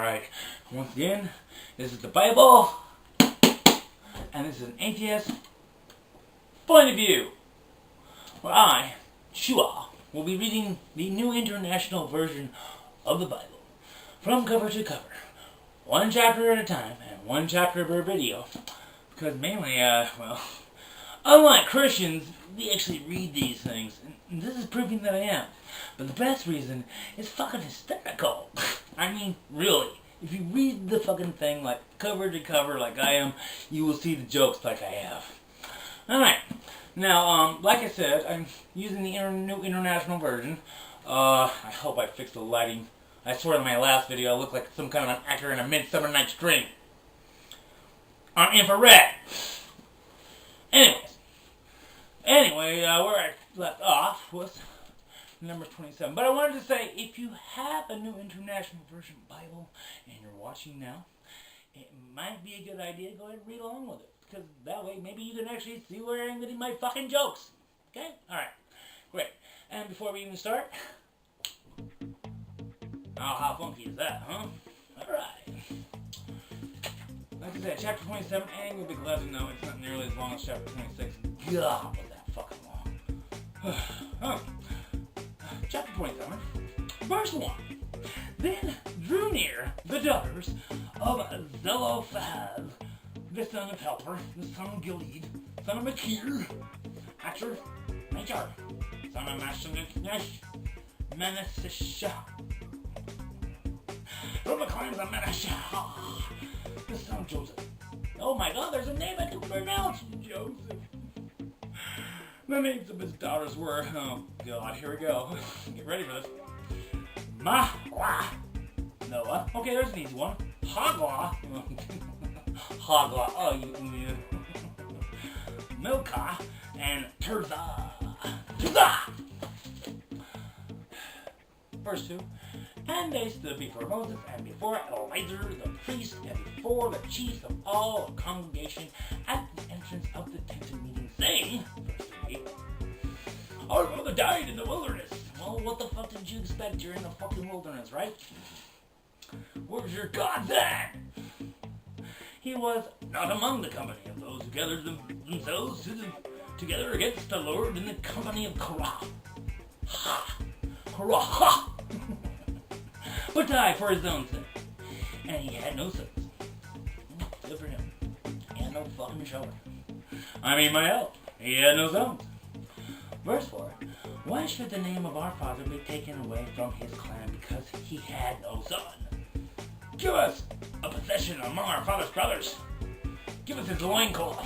right. Once again, this is the Bible, and this is an atheist point of view, where I, Shua, will be reading the New International Version of the Bible, from cover to cover, one chapter at a time, and one chapter per video, because mainly, unlike Christians, we actually read these things, and this is proving that I am. But the best reason is fucking hysterical. I mean, really. If you read the fucking thing like cover to cover like I am, you will see the jokes like I have. Alright. Now, like I said, I'm using the New International Version. I hope I fixed the lighting. I swear in my last video I looked like some kind of an actor in a Midsummer Night's Dream. On infrared. Anyway, where I left off was number 27. But I wanted to say, if you have a New International Version Bible and you're watching now, it might be a good idea to go ahead and read along with it. Because that way, maybe you can actually see where I'm getting my fucking jokes. Okay? Alright. Great. And before we even start, oh, how funky is that, huh? Alright. Like I said, chapter 27, and you'll be glad to know it's not nearly as long as chapter 26. God, was that fucking long. Chapter 27, verse 1. Then drew near the daughters of Zelophehad, the son of Helper, the son of Gilead, son of Machir, Asher, son of Manasseh, from the clans of Manasseh, the son of Joseph. Oh my God, there's a name I can pronounce, Joseph. The names of his daughters were, oh God, here we go. Get ready for this. Mahlah, Noah. Okay, there's an easy one. Haglah. Haglah. Oh, you. Milcah and Tirzah. Verse 2. And they stood before Moses and before Eleazar the priest and before the chief of all the congregation at the entrance of the tent of meeting, saying, verse 3, our mother died in the wilderness. Well, what the fuck did you expect during the fucking wilderness, right? Where's your God then? He was not among the company of those who gathered themselves together against the Lord in the company of Korah. Korah. But died for his own sin. And he had no sons. Good for him. He had no fucking children. I mean my help. He had no sons. Verse 4. Why should the name of our father be taken away from his clan because he had no son? Give us a possession among our father's brothers. Give us his loincloth.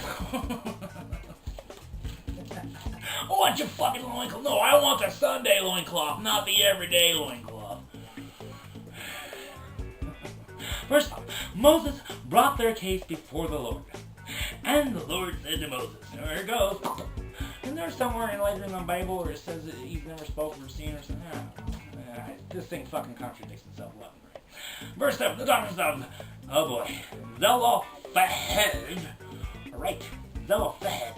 I want your fucking loincloth. No, I want the Sunday loincloth, not the everyday loincloth. First off, Moses brought their case before the Lord. And the Lord said to Moses, there it goes. Isn't there somewhere later in the Bible where it says that he's never spoken or seen or something? This thing fucking contradicts itself left and right. Verse 7, the daughters of, oh boy, Zelophehad. Alright, Zelophehad.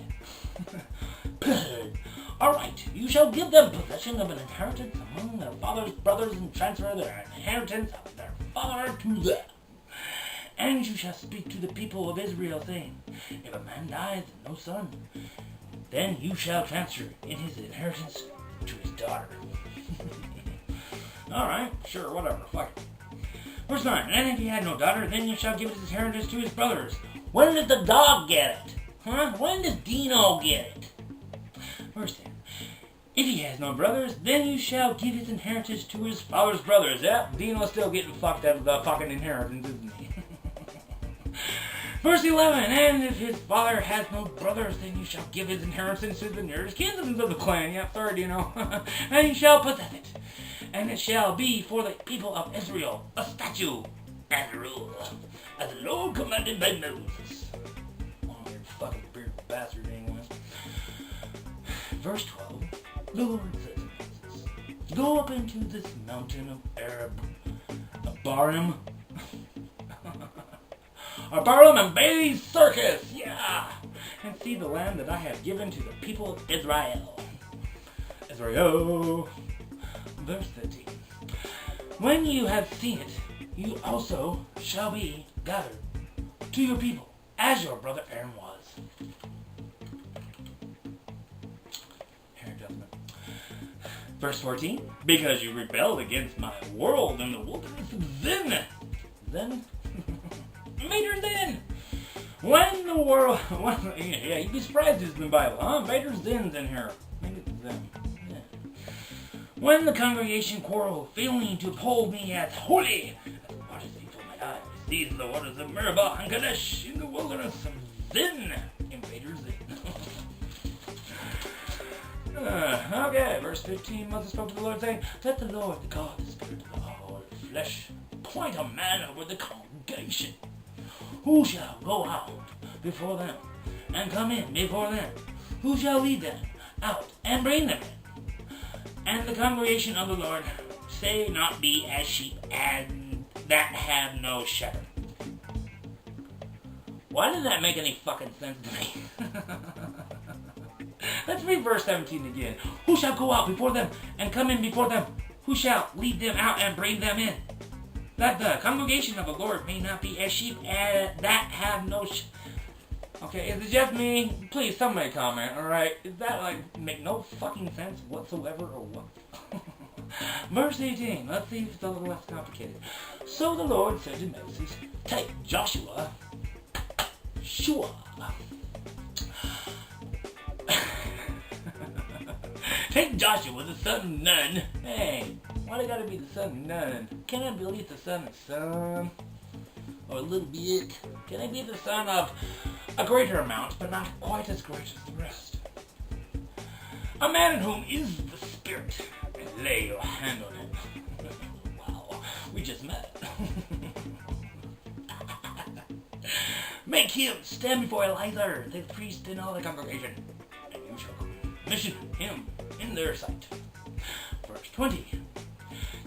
Alright, you shall give them possession of an inheritance among their father's brothers and transfer their inheritance of their father to them. And you shall speak to the people of Israel, saying, if a man dies and no son, then you shall transfer in his inheritance to his daughter. Alright, sure, whatever, fuck it. Verse 9, and if he had no daughter, then you shall give his inheritance to his brothers. When did the dog get it? Huh? When did Dino get it? Verse 10, if he has no brothers, then you shall give his inheritance to his father's brothers. Yeah, Dino's still getting fucked out of the fucking inheritance, isn't he? Verse 11, and if his father has no brothers, then you shall give his inheritance to the nearest kinsmen of the clan. Yeah, third, and he shall possess it. And it shall be for the people of Israel a statute and a rule, as the Lord commanded by Moses. Oh, you fucking weird bastard, anyway. Verse 12, the Lord said to Moses, go up into this mountain of Abarim, and Bailey's circus, yeah, and see the land that I have given to the people of Israel. Verse 13. When you have seen it, you also shall be gathered to your people, as your brother Aaron was. Verse 14, because you rebelled against my world in the wilderness of Zin. Then, Mater Zin. When the world, yeah, you'd be surprised it's in the Bible, huh? Mater Zin's in here. Maybe it's Zin. Yeah. When the congregation quarreled, failing to uphold me as holy, as the waters before my eyes. These are the waters of Meribah and Kadesh in the wilderness of Zin. Invaders Zin. Okay, verse 15, Moses spoke to the Lord, saying, let the Lord, the God, the Spirit of all flesh, appoint a man over the congregation, who shall go out before them, and come in before them, who shall lead them out, and bring them in. And the congregation of the Lord say not be as sheep, and that have no shepherd. Why does that make any fucking sense to me? Let's read verse 17 again. Who shall go out before them and come in before them? Who shall lead them out and bring them in? That the congregation of the Lord may not be as sheep that have no Okay, is it just me? Please, somebody comment, alright? Is that like, make no fucking sense whatsoever or what? Verse 18, let's see if it's a little less complicated. So the Lord said to Moses, take Joshua, take Joshua, the son of Nun. Hey, why it gotta be the son of Nun? Can I be at least the son of some? Or a little bit? Can I be the son of a greater amount, but not quite as great as the rest? A man in whom is the Spirit, and lay your hand on him. Wow, we just met. Make him stand before Eleazar, the priest, and all the congregation, and you shall commission him in their sight. Verse 20.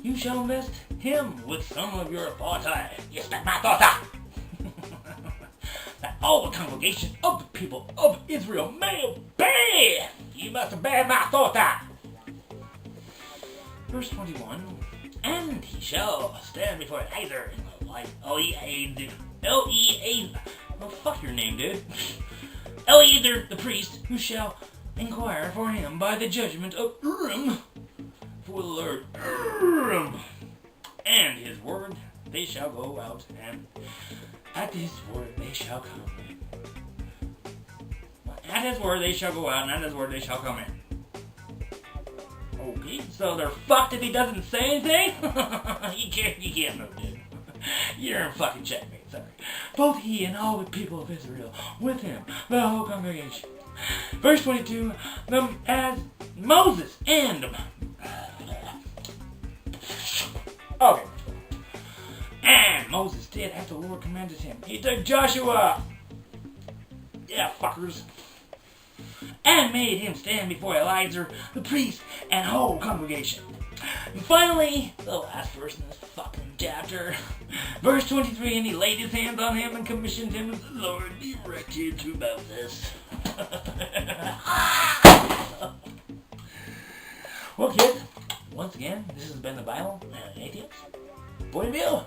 You shall invest him with some of your authority. You spent my authority. That all the congregation of the people of Israel may obey. You must obey my authority. Verse 21. And he shall stand before Eleazar in the light. Eleazar. Well, fuck your name, dude. Eleazar the priest, who shall inquire for him by the judgment of Urim, for the Lord Urim, and his word they shall go out, and at his word they shall come in. At his word they shall go out, and at his word they shall come in. Okay, so they're fucked if he doesn't say anything? you can't move, dude. You're in fucking checkmate, sorry. Both he and all the people of Israel with him, the whole congregation. Verse 22, as Moses and okay. And Moses did as the Lord commanded him. He took Joshua, yeah, fuckers, and made him stand before Eleazar, the priest, and the whole congregation. And finally, the last verse in this fucking chapter, verse 23, and he laid his hands on him and commissioned him as the Lord directed to Moses. Well, kids, once again, this has been the Bible and an Atheist Point of View.